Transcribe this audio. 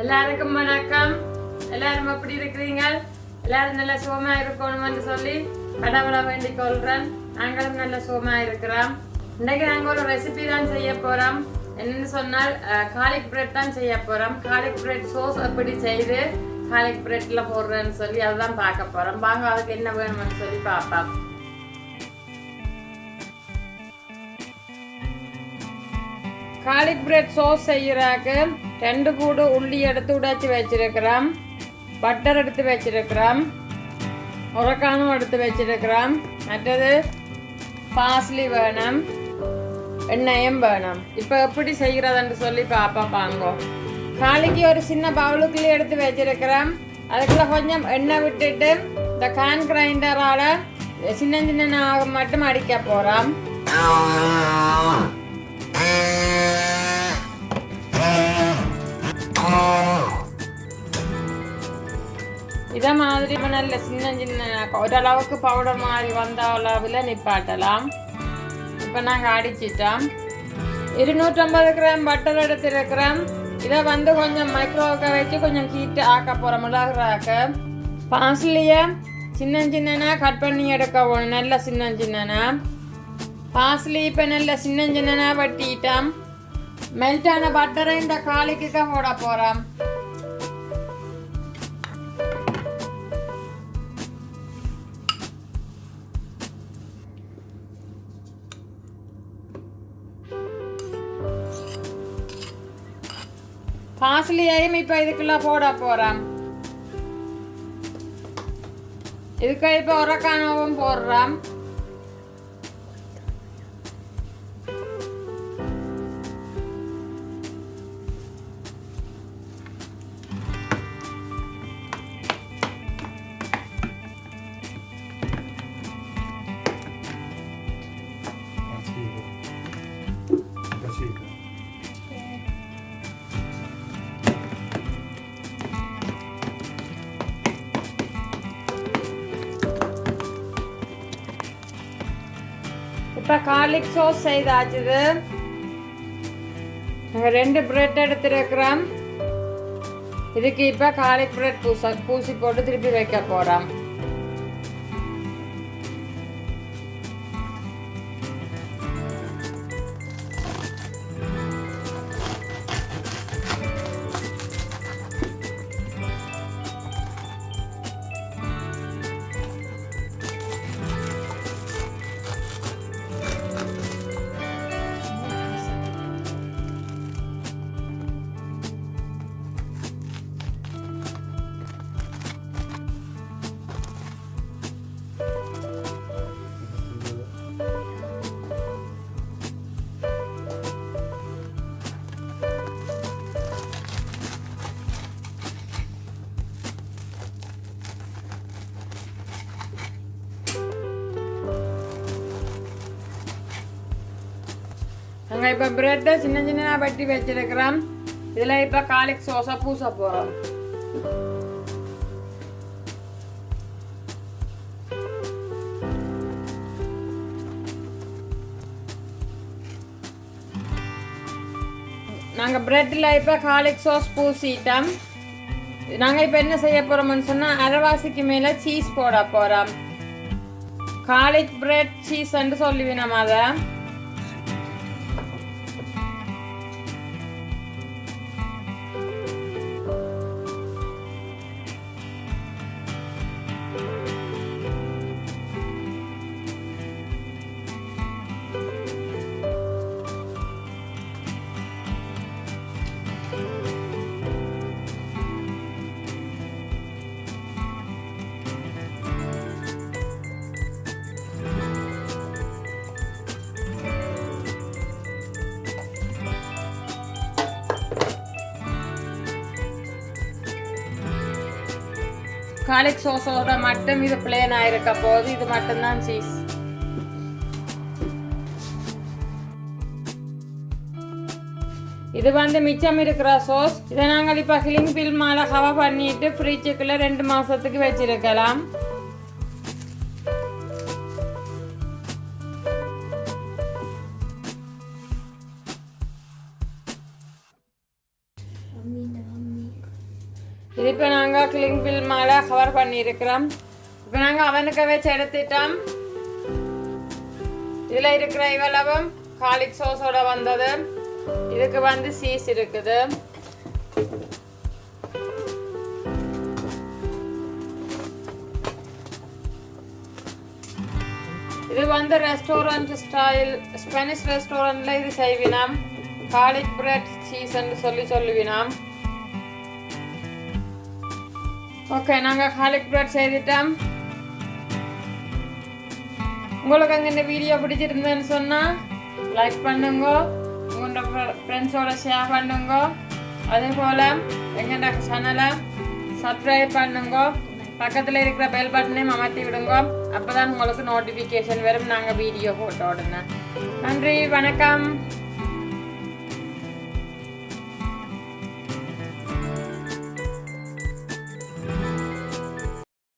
எல்லாருக்கும் வணக்கம். எல்லாரும் எப்படி இருக்கிறீங்க? எல்லாரும் நல்ல சுகமா இருக்கணும்னு சொல்லி கடவுளை வேண்டிக் கொள்றேன். நாங்களும் நல்ல சுகமா இருக்கிறோம். இன்னைக்கு நாங்கள் ஒரு ரெசிபி தான் செய்ய போறோம். என்னன்னு சொன்னால் கார்லிக் பிரெட் தான் செய்ய போறோம். கார்லிக் பிரெட் சோஸ் எப்படி செய்து கார்லிக் பிரெட்ல போடுறேன்னு சொல்லி அதுதான் பார்க்க போறோம். வாங்க அதுக்கு என்ன வேணும்னு சொல்லி பார்ப்போம். கார்லிக் பிரெட் சோஸ் செய்யறாக்கு 2 கூடு உள்ளி எடுத்து உடைச்சி வச்சிருக்கிறோம், பட்டர் எடுத்து வச்சிருக்கிறோம், உரக்கானும் எடுத்து வச்சிருக்கிறோம், மற்றது பாஸ்லி வேணும், எண்ணெயும் வேணும். இப்போ எப்படி செய்கிறதுன்னு சொல்லி பாங்க. காலிக்கு ஒரு சின்ன பவுலுக்குள்ளே எடுத்து வச்சிருக்கிறோம். அதுக்குள்ள கொஞ்சம் எண்ணெய் விட்டுட்டு இந்த கேன் கிரைண்டரால சின்ன சின்ன மட்டும் அடிக்க போறோம். இதை மாதிரி நல்ல சின்ன சின்ன ஓரளவுக்கு பவுடர் மாதிரி வந்த அளவில் நிப்பாட்டலாம். இப்போ நாங்கள் அடிச்சிட்டோம். 250 கிராம் பட்டர் எடுத்துருக்கிறோம். இதை கொஞ்சம் மைக்ரோவுக்கு வச்சு கொஞ்சம் ஹீட்டு ஆக்க போகிறோம். மிளகாக்க பாஸ்லியை சின்ன சின்னனா கட் பண்ணி எடுக்க போகணும். நல்ல சின்ன சின்னனா பாஸ்லி இப்போ நல்ல சின்ன சின்னனா வெட்டிட்டோம். மெல்ட்டான பட்டரை இந்த காலிக்கு போட போகிறோம். பாஸ்லியையும் இப்போ இதுக்குள்ள போட போகிறோம். இதுக்கு இப்போ உரக்கானவும் போடுறோம். இப்போ கார்லிக் சோஸ் செய்தாச்சுது. நாங்கள் 2 பிரெட் எடுத்துருக்கிறோம். இதுக்கு இப்போ கார்லிக் பிரெட் பூசி போட்டு திருப்பி வைக்க போகிறோம். நாங்கள் இப்போ பிரெட்டை சின்ன சின்னதாக வெட்டி வச்சிருக்கிறோம். இதில் இப்போ கார்லிக் சோஸை பூச போகிறோம். நாங்கள் பிரெட்டில் இப்போ கார்லிக் சோஸ் பூசிட்டோம். நாங்கள் இப்போ என்ன செய்ய போகிறோம்னு சொன்னால் அரைவாசிக்கு மேலே சீஸ் போட போகிறோம். கார்லிக் பிரெட் சீஸ்ன்னு சொல்லுவேன் நம்ம அதை. கார்லிக் சோஸோட மட்டும் இது பிளேனாக இருக்க போது இது மட்டும்தான் சீஸ். இது மிச்சம் இருக்கிற சோஸ். இதை நாங்கள் இப்போ கிளிங் பில் மேலே கவர் பண்ணிட்டு ஃப்ரிட்ஜுக்குள்ள 2 மாசத்துக்கு வச்சிருக்கலாம். இது இப்போ நாங்கள் கிளிங் பில் மேலே கவர் பண்ணியிருக்கிறோம். இப்போ நாங்கள் அவனுக்கு வச்சு எடுத்துட்டோம். இதில் இருக்கிற இவ்வளவும் கார்லிக் சோஸோட வந்தது. இதுக்கு வந்து சீஸ் இருக்குது. இது வந்து ரெஸ்டாரண்ட் ஸ்டைல் ஸ்பானிஷ் ரெஸ்டாரண்ட்ல இது செய்வினாம். கார்லிக் பிரெட் சீஸ் என்று சொல்லுவினாம். ஓகே, நாங்கள் கார்லிக் பிரெட் செய்துட்டோம். உங்களுக்கு அங்கே இந்த வீடியோ பிடிச்சிருந்தேன்னு சொன்னால் லைக் பண்ணுங்க, உங்களோட ஃப்ரெண்ட்ஸோட ஷேர் பண்ணுங்க. அதே போல் எங்களோட சேனலை சப்ஸ்கிரைப் பண்ணுங்க. பக்கத்தில் இருக்கிற பெல் பட்டனையும் அமர்த்தி விடுங்க. அப்போ தான் உங்களுக்கு நோட்டிஃபிகேஷன் வரும் நாங்கள் வீடியோ போட்ட உடனே. நன்றி, வணக்கம்.